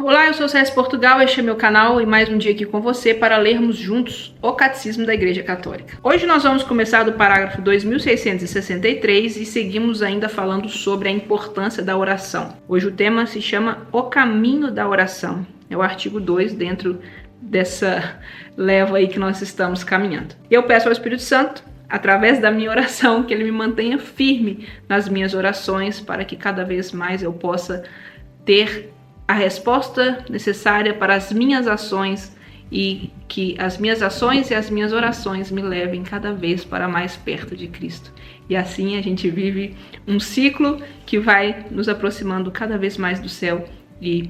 Olá, eu sou César Portugal, este é meu canal e mais um dia aqui com você para lermos juntos o Catecismo da Igreja Católica. Hoje nós vamos começar do parágrafo 2663 e seguimos ainda falando sobre a importância da oração. Hoje o tema se chama O Caminho da Oração. É o artigo 2 dentro dessa leva aí que nós estamos caminhando. Eu peço ao Espírito Santo, através da minha oração, que ele me mantenha firme nas minhas orações para que cada vez mais eu possa ter a resposta necessária para as minhas ações e que as minhas ações e as minhas orações me levem cada vez para mais perto de Cristo. E assim a gente vive um ciclo que vai nos aproximando cada vez mais do céu e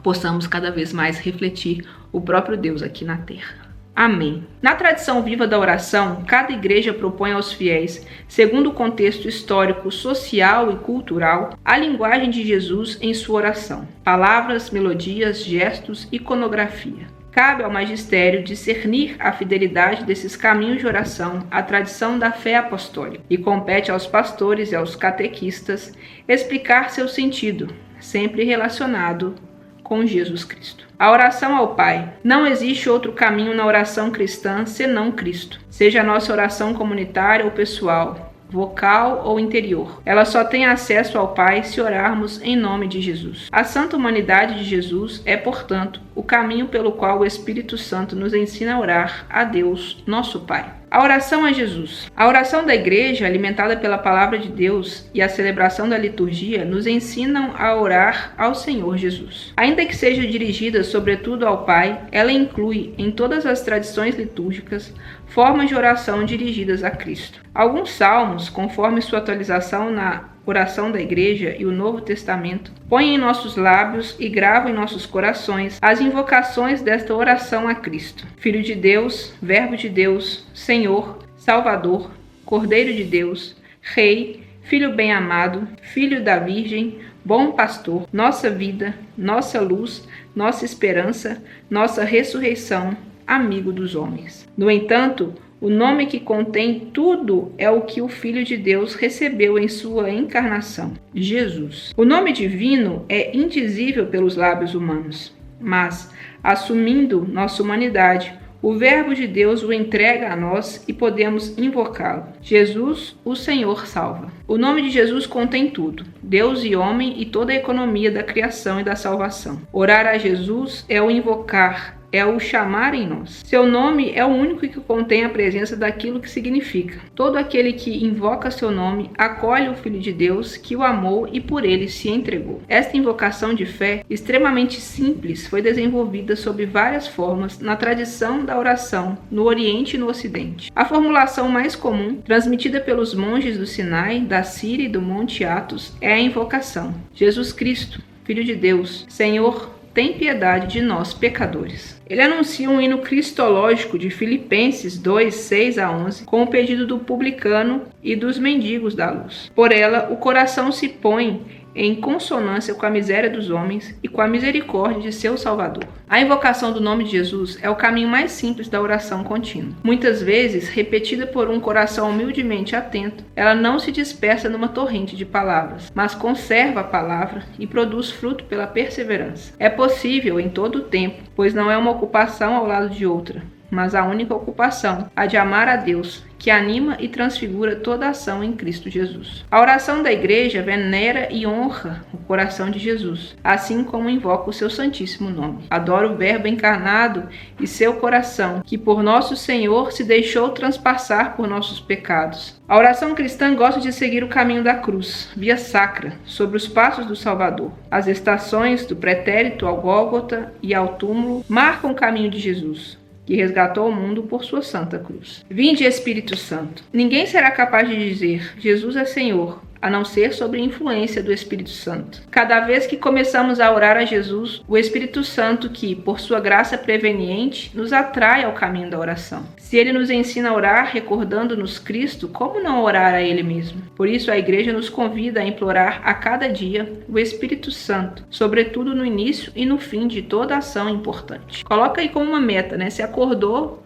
possamos cada vez mais refletir o próprio Deus aqui na terra. Amém. Na tradição viva da oração, cada igreja propõe aos fiéis, segundo o contexto histórico, social e cultural, a linguagem de Jesus em sua oração. Palavras, melodias, gestos, iconografia. Cabe ao magistério discernir a fidelidade desses caminhos de oração à tradição da fé apostólica, e compete aos pastores e aos catequistas explicar seu sentido, sempre relacionado com Jesus Cristo. A oração ao Pai. Não existe outro caminho na oração cristã senão Cristo. Seja a nossa oração comunitária ou pessoal, vocal ou interior. Ela só tem acesso ao Pai se orarmos em nome de Jesus. A santa humanidade de Jesus é, portanto, o caminho pelo qual o Espírito Santo nos ensina a orar a Deus, nosso Pai. A oração a Jesus. A oração da igreja, alimentada pela palavra de Deus, e a celebração da liturgia nos ensinam a orar ao Senhor Jesus. Ainda que seja dirigida sobretudo ao Pai, ela inclui em todas as tradições litúrgicas formas de oração dirigidas a Cristo. Alguns salmos, conforme sua atualização na oração da Igreja e o Novo Testamento, põem em nossos lábios e gravam em nossos corações as invocações desta oração a Cristo. Filho de Deus, Verbo de Deus, Senhor, Salvador, Cordeiro de Deus, Rei, Filho bem-amado, Filho da Virgem, Bom Pastor, nossa vida, nossa luz, nossa esperança, nossa ressurreição, amigo dos homens. No entanto, o nome que contém tudo é o que o Filho de Deus recebeu em sua encarnação, Jesus. O nome divino é indizível pelos lábios humanos, mas, assumindo nossa humanidade, o Verbo de Deus o entrega a nós e podemos invocá-lo. Jesus, o Senhor, salva. O nome de Jesus contém tudo, Deus e homem e toda a economia da criação e da salvação. Orar a Jesus é o invocar, é o chamar em nós. Seu nome é o único que contém a presença daquilo que significa. Todo aquele que invoca seu nome acolhe o Filho de Deus que o amou e por ele se entregou. Esta invocação de fé, extremamente simples, foi desenvolvida sob várias formas na tradição da oração no Oriente e no Ocidente. A formulação mais comum, transmitida pelos monges do Sinai, da Síria e do Monte Athos, é a invocação: Jesus Cristo, Filho de Deus, Senhor, tem piedade de nós, pecadores. Ele anuncia um hino cristológico de Filipenses 2, 6-11, com o pedido do publicano e dos mendigos da luz. Por ela, o coração se põe em consonância com a miséria dos homens e com a misericórdia de seu Salvador. A invocação do nome de Jesus é o caminho mais simples da oração contínua. Muitas vezes, repetida por um coração humildemente atento, ela não se dispersa numa torrente de palavras, mas conserva a palavra e produz fruto pela perseverança. É possível em todo o tempo, pois não é uma ocupação ao lado de outra, mas a única ocupação, a de amar a Deus, que anima e transfigura toda ação em Cristo Jesus. A oração da Igreja venera e honra o coração de Jesus, assim como invoca o seu santíssimo nome. Adora o Verbo encarnado e seu coração, que por nosso Senhor se deixou transpassar por nossos pecados. A oração cristã gosta de seguir o caminho da cruz, via sacra, sobre os passos do Salvador. As estações do pretérito ao Gólgota e ao túmulo marcam o caminho de Jesus, que resgatou o mundo por sua santa cruz. Vinde, Espírito Santo. Ninguém será capaz de dizer Jesus é Senhor, a não ser sob a influência do Espírito Santo. Cada vez que começamos a orar a Jesus, o Espírito Santo, que, por sua graça preveniente, nos atrai ao caminho da oração. Se ele nos ensina a orar recordando-nos Cristo, como não orar a ele mesmo? Por isso a Igreja nos convida a implorar a cada dia o Espírito Santo, sobretudo no início e no fim de toda ação importante. Coloca aí como uma meta, né? Se acordou,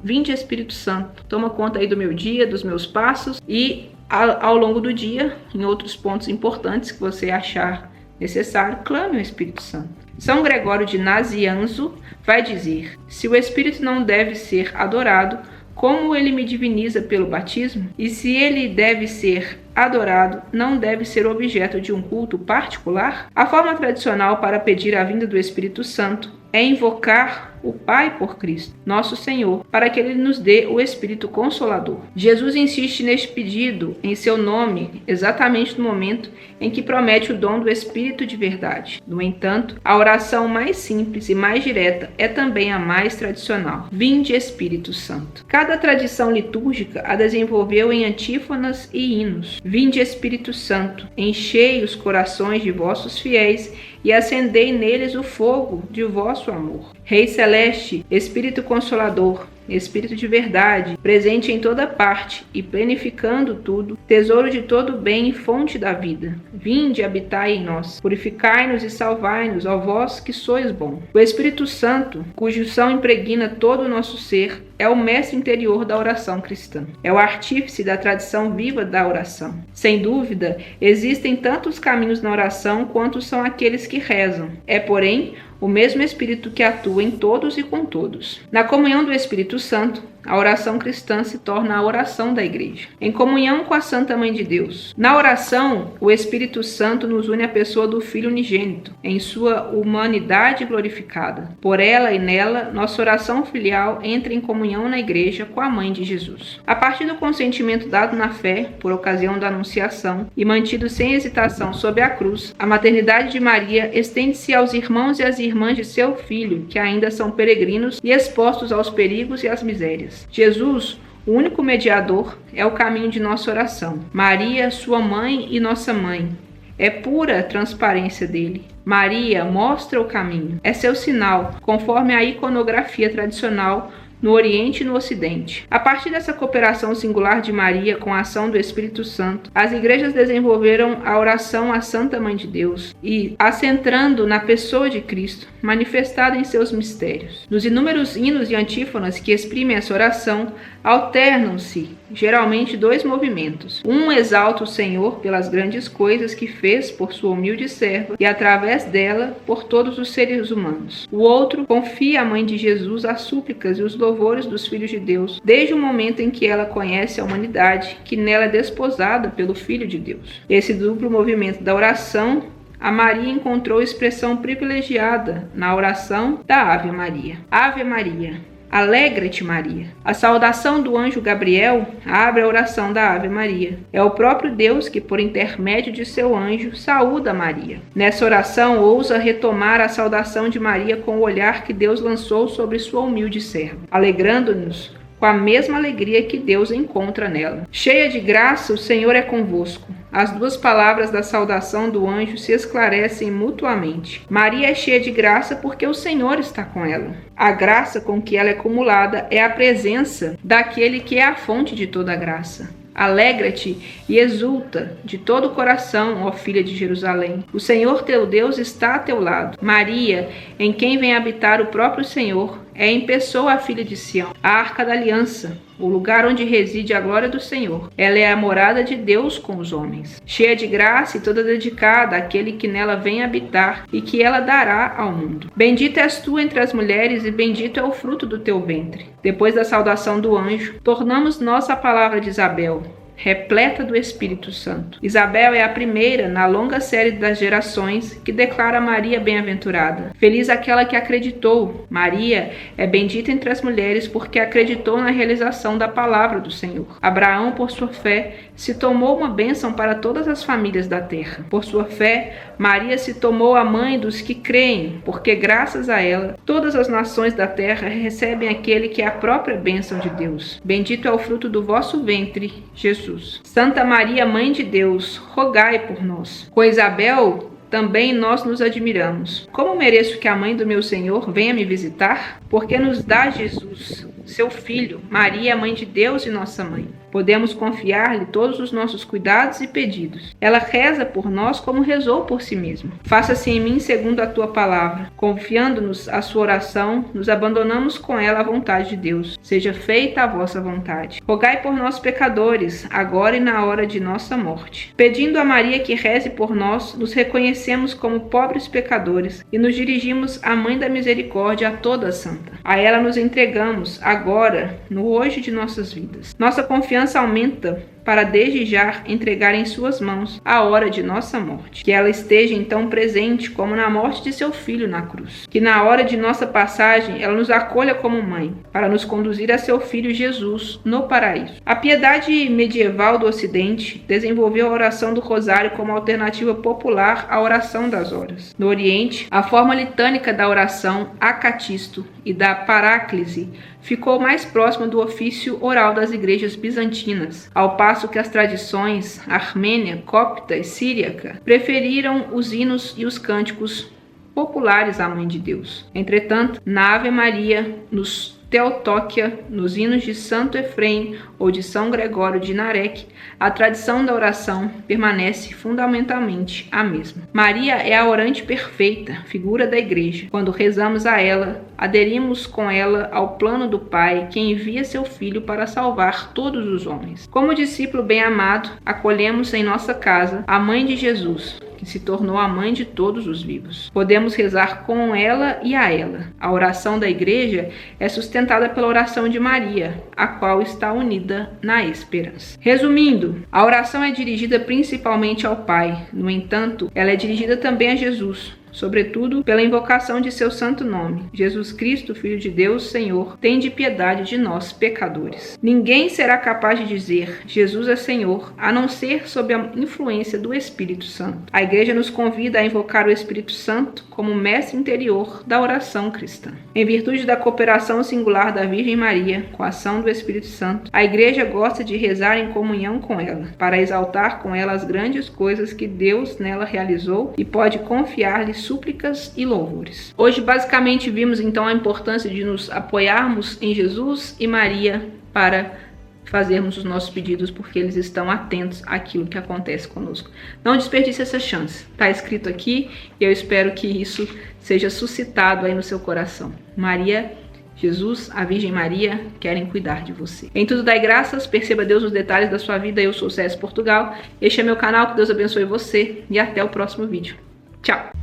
vinde Espírito Santo. Toma conta aí do meu dia, dos meus passos e ao longo do dia, em outros pontos importantes que você achar necessário, clame ao Espírito Santo. São Gregório de Nazianzo vai dizer: se o Espírito não deve ser adorado, como ele me diviniza pelo batismo? E se ele deve ser adorado, não deve ser objeto de um culto particular? A forma tradicional para pedir a vinda do Espírito Santo é invocar o Pai por Cristo, nosso Senhor, para que Ele nos dê o Espírito Consolador. Jesus insiste neste pedido em seu nome exatamente no momento em que promete o dom do Espírito de verdade. No entanto, a oração mais simples e mais direta é também a mais tradicional. Vinde, Espírito Santo. Cada tradição litúrgica a desenvolveu em antífonas e hinos. Vinde, Espírito Santo, enchei os corações de vossos fiéis e acendei neles o fogo de vosso amor. Rei Celeste, Espírito Consolador, Espírito de verdade, presente em toda parte e plenificando tudo, tesouro de todo bem e fonte da vida. Vinde, habitai em nós, purificai-nos e salvai-nos, ó vós que sois bom. O Espírito Santo, cuja unção impregna todo o nosso ser, é o mestre interior da oração cristã. É o artífice da tradição viva da oração. Sem dúvida, existem tantos caminhos na oração quanto são aqueles que rezam. É, porém, o mesmo Espírito que atua em todos e com todos. Na comunhão do Espírito Santo, a oração cristã se torna a oração da Igreja, em comunhão com a Santa Mãe de Deus. Na oração, o Espírito Santo nos une à pessoa do Filho unigênito, em sua humanidade glorificada. Por ela e nela, nossa oração filial entra em comunhão na Igreja com a Mãe de Jesus. A partir do consentimento dado na fé, por ocasião da Anunciação, e mantido sem hesitação sob a cruz, a maternidade de Maria estende-se aos irmãos e às irmãs de seu Filho, que ainda são peregrinos e expostos aos perigos e às misérias. Jesus, o único mediador, é o caminho de nossa oração. Maria, sua mãe e nossa mãe. É pura a transparência dele. Maria mostra o caminho. É seu sinal, conforme a iconografia tradicional no Oriente e no Ocidente. A partir dessa cooperação singular de Maria com a ação do Espírito Santo, as igrejas desenvolveram a oração à Santa Mãe de Deus e a centrando na pessoa de Cristo, manifestada em seus mistérios. Nos inúmeros hinos e antífonas que exprimem essa oração, alternam-se geralmente dois movimentos. Um exalta o Senhor pelas grandes coisas que fez por sua humilde serva e através dela por todos os seres humanos. O outro confia à Mãe de Jesus as súplicas e os louvores dos filhos de Deus, desde o momento em que ela conhece a humanidade, que nela é desposada pelo Filho de Deus. Esse duplo movimento da oração, a Maria encontrou expressão privilegiada na oração da Ave Maria. Ave Maria. Alegra-te, Maria. A saudação do anjo Gabriel abre a oração da Ave Maria. É o próprio Deus que, por intermédio de seu anjo, saúda Maria. Nessa oração, ousa retomar a saudação de Maria com o olhar que Deus lançou sobre sua humilde serva, alegrando-nos com a mesma alegria que Deus encontra nela. Cheia de graça, o Senhor é convosco. As duas palavras da saudação do anjo se esclarecem mutuamente. Maria é cheia de graça porque o Senhor está com ela. A graça com que ela é acumulada é a presença daquele que é a fonte de toda a graça. Alegra-te e exulta de todo o coração, ó filha de Jerusalém. O Senhor teu Deus está a teu lado. Maria, em quem vem habitar o próprio Senhor, é em pessoa a filha de Sião, a arca da aliança, o lugar onde reside a glória do Senhor. Ela é a morada de Deus com os homens, cheia de graça e toda dedicada àquele que nela vem habitar e que ela dará ao mundo. Bendita és tu entre as mulheres e bendito é o fruto do teu ventre. Depois da saudação do anjo, tornamos nossa palavra de Isabel, repleta do Espírito Santo. Isabel é a primeira na longa série das gerações que declara Maria bem-aventurada. Feliz aquela que acreditou. Maria é bendita entre as mulheres porque acreditou na realização da palavra do Senhor. Abraão, por sua fé, se tomou uma bênção para todas as famílias da terra. Por sua fé, Maria se tomou a mãe dos que creem, porque graças a ela, todas as nações da terra recebem aquele que é a própria bênção de Deus. Bendito é o fruto do vosso ventre, Jesus. Santa Maria, Mãe de Deus, rogai por nós. Com Isabel, também nós nos admiramos. Como mereço que a mãe do meu Senhor venha me visitar? Porque nos dá Jesus, seu Filho, Maria, Mãe de Deus e nossa Mãe. Podemos confiar-lhe todos os nossos cuidados e pedidos. Ela reza por nós como rezou por si mesma. Faça-se em mim segundo a tua palavra. Confiando-nos a sua oração, nos abandonamos com ela à vontade de Deus. Seja feita a vossa vontade. Rogai por nós, pecadores, agora e na hora de nossa morte. Pedindo a Maria que reze por nós, nos reconhecemos como pobres pecadores e nos dirigimos à Mãe da Misericórdia, a toda santa. A ela nos entregamos, agora, no hoje de nossas vidas. Nossa confiança aumenta para desde já entregar em suas mãos a hora de nossa morte. Que ela esteja então presente como na morte de seu filho na cruz. Que na hora de nossa passagem ela nos acolha como mãe, para nos conduzir a seu filho Jesus no paraíso. A piedade medieval do Ocidente desenvolveu a oração do Rosário como alternativa popular à oração das horas. No Oriente, a forma litânica da oração acatisto e da paráclise ficou mais próxima do ofício oral das igrejas bizantinas, ao passo que as tradições armênia, copta e síriaca preferiram os hinos e os cânticos populares à Mãe de Deus. Entretanto, na Ave Maria, nos Teotóquia, nos hinos de Santo Efrem ou de São Gregório de Narek, a tradição da oração permanece fundamentalmente a mesma. Maria é a orante perfeita, figura da Igreja. Quando rezamos a ela, aderimos com ela ao plano do Pai, que envia seu Filho para salvar todos os homens. Como discípulo bem-amado, acolhemos em nossa casa a Mãe de Jesus, que se tornou a mãe de todos os vivos. Podemos rezar com ela e a ela. A oração da Igreja é sustentada pela oração de Maria, a qual está unida na esperança. Resumindo, a oração é dirigida principalmente ao Pai. No entanto, ela é dirigida também a Jesus, sobretudo pela invocação de seu santo nome. Jesus Cristo, Filho de Deus, Senhor, tende piedade de nós, pecadores. Ninguém será capaz de dizer Jesus é Senhor, a não ser sob a influência do Espírito Santo. A Igreja nos convida a invocar o Espírito Santo como mestre interior da oração cristã. Em virtude da cooperação singular da Virgem Maria com a ação do Espírito Santo, a Igreja gosta de rezar em comunhão com ela, para exaltar com ela as grandes coisas que Deus nela realizou e pode confiar-lhe súplicas e louvores. Hoje, basicamente, vimos então a importância de nos apoiarmos em Jesus e Maria para fazermos os nossos pedidos, porque eles estão atentos àquilo que acontece conosco. Não desperdice essa chance. Está escrito aqui e eu espero que isso seja suscitado aí no seu coração. Maria, Jesus, a Virgem Maria querem cuidar de você. Em tudo dai graças, perceba Deus nos detalhes da sua vida. Eu sou o César Portugal. Este é meu canal, que Deus abençoe você e até o próximo vídeo. Tchau!